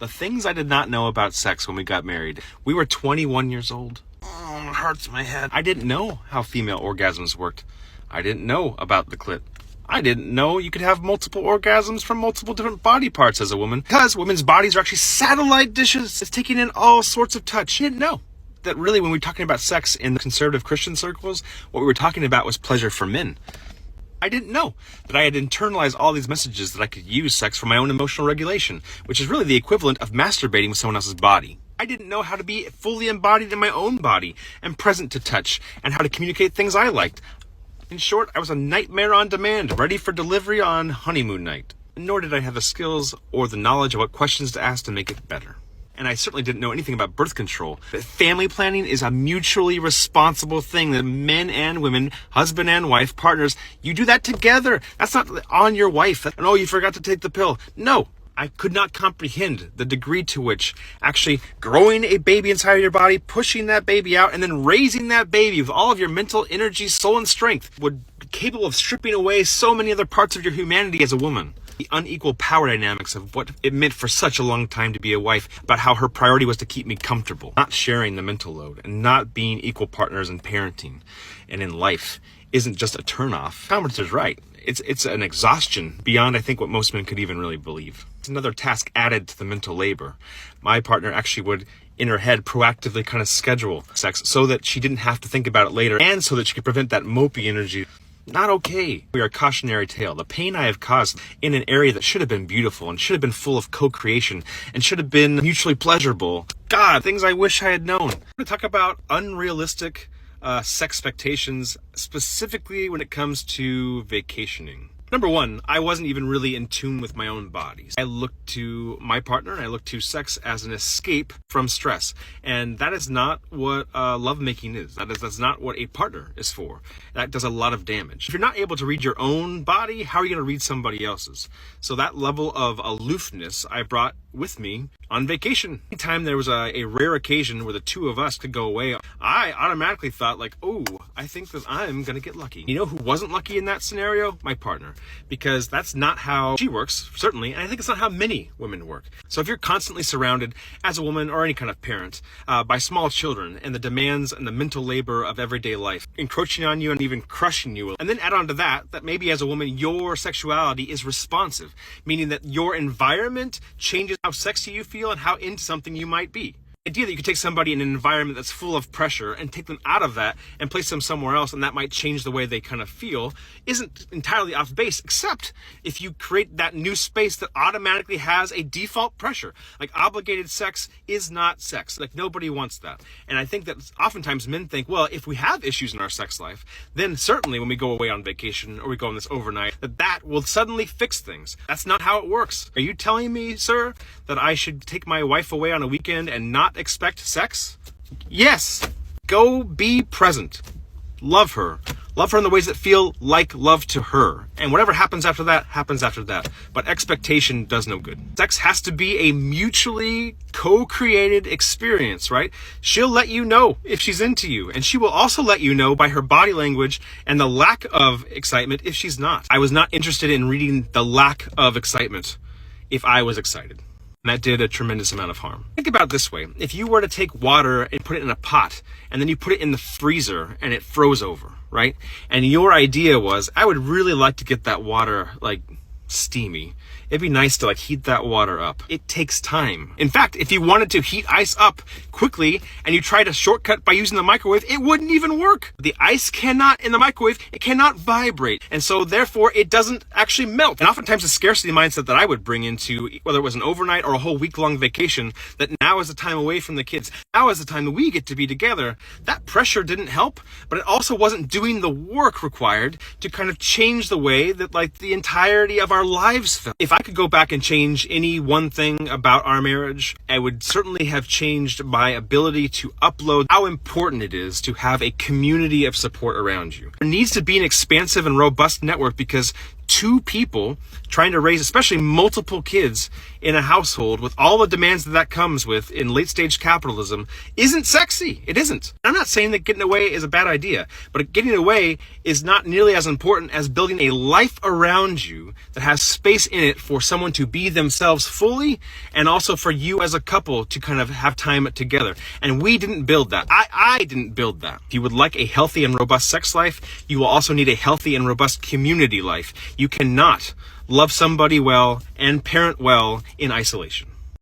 The things I did not know about sex when we got married. We were 21 years old. Oh, it hurts my head. I didn't know how female orgasms worked. I didn't know about the clit. I didn't know you could have multiple orgasms from multiple different body parts as a woman, because women's bodies are actually satellite dishes. It's taking in all sorts of touch. I didn't know that really when we were talking about sex in the conservative Christian circles, what we were talking about was pleasure for men. I didn't know that I had internalized all these messages that I could use sex for my own emotional regulation, which is really the equivalent of masturbating with someone else's body. I didn't know how to be fully embodied in my own body and present to touch and how to communicate things I liked. In short, I was a nightmare on demand, ready for delivery on honeymoon night. Nor did I have the skills or the knowledge of what questions to ask to make it better. And I certainly didn't know anything about birth control. But family planning is a mutually responsible thing that men and women, husband and wife, partners, you do that together. That's not on your wife. And oh, you forgot to take the pill. No, I could not comprehend the degree to which actually growing a baby inside of your body, pushing that baby out, and then raising that baby with all of your mental energy, soul, and strength would be capable of stripping away so many other parts of your humanity as a woman. The unequal power dynamics of what it meant for such a long time to be a wife, about how her priority was to keep me comfortable, not sharing the mental load, and not being equal partners in parenting and in life isn't just a turnoff. Converter's right. It's an exhaustion beyond, I think, what most men could even really believe. It's another task added to the mental labor. My partner actually would, in her head, proactively kind of schedule sex so that she didn't have to think about it later, and so that she could prevent that mopey energy. Not okay. We are a cautionary tale. The pain I have caused in an area that should have been beautiful and should have been full of co-creation and should have been mutually pleasurable. God, things I wish I had known. I'm going to talk about unrealistic sex expectations, specifically when it comes to vacationing. Number one, I wasn't even really in tune with my own body. I looked to my partner and I looked to sex as an escape from stress. And that is not what lovemaking is. That's not what a partner is for. That does a lot of damage. If you're not able to read your own body, how are you going to read somebody else's? So that level of aloofness I brought with me on vacation. Anytime there was a rare occasion where the two of us could go away, I automatically thought like, oh, I think that I'm going to get lucky. You know who wasn't lucky in that scenario? My partner. Because that's not how she works, certainly, and I think it's not how many women work. So if you're constantly surrounded as a woman or any kind of parent by small children and the demands and the mental labor of everyday life encroaching on you and even crushing you, and then add on to that maybe as a woman your sexuality is responsive, meaning that your environment changes how sexy you feel and how into something you might be. The idea that you could take somebody in an environment that's full of pressure and take them out of that and place them somewhere else, and that might change the way they kind of feel, isn't entirely off base, except if you create that new space that automatically has a default pressure. Like obligated sex is not sex. Like nobody wants that. And I think that oftentimes men think, well, if we have issues in our sex life, then certainly when we go away on vacation or we go on this overnight, that will suddenly fix things. That's not how it works. Are you telling me, sir, that I should take my wife away on a weekend and not expect sex? Yes. Go be present. Love her. Love her in the ways that feel like love to her. And whatever happens after that, happens after that. But expectation does no good. Sex has to be a mutually co-created experience, right? She'll let you know if she's into you. And she will also let you know by her body language and the lack of excitement if she's not. I was not interested in reading the lack of excitement if I was excited. And that did a tremendous amount of harm. Think about it this way. If you were to take water and put it in a pot, and then you put it in the freezer and it froze over, right? And your idea was, I would really like to get that water like steamy. It'd be nice to like heat that water up. It takes time. In fact, if you wanted to heat ice up quickly and you tried a shortcut by using the microwave, it wouldn't even work. The ice cannot, in the microwave, it cannot vibrate. And so therefore it doesn't actually melt. And oftentimes the scarcity mindset that I would bring into, whether it was an overnight or a whole week-long vacation, that now is the time away from the kids. Now is the time that we get to be together. That pressure didn't help, but it also wasn't doing the work required to kind of change the way that like the entirety of our lives felt. If I could go back and change any one thing about our marriage, I would certainly have changed my ability to upload how important it is to have a community of support around you. There needs to be an expansive and robust network because two people trying to raise, especially multiple kids in a household with all the demands that comes with in late stage capitalism isn't sexy. It isn't. I'm not saying that getting away is a bad idea, but getting away is not nearly as important as building a life around you that has space in it for someone to be themselves fully, and also for you as a couple to kind of have time together. And we didn't build that. I didn't build that. If you would like a healthy and robust sex life, you will also need a healthy and robust community life. You cannot love somebody well and parent well in isolation.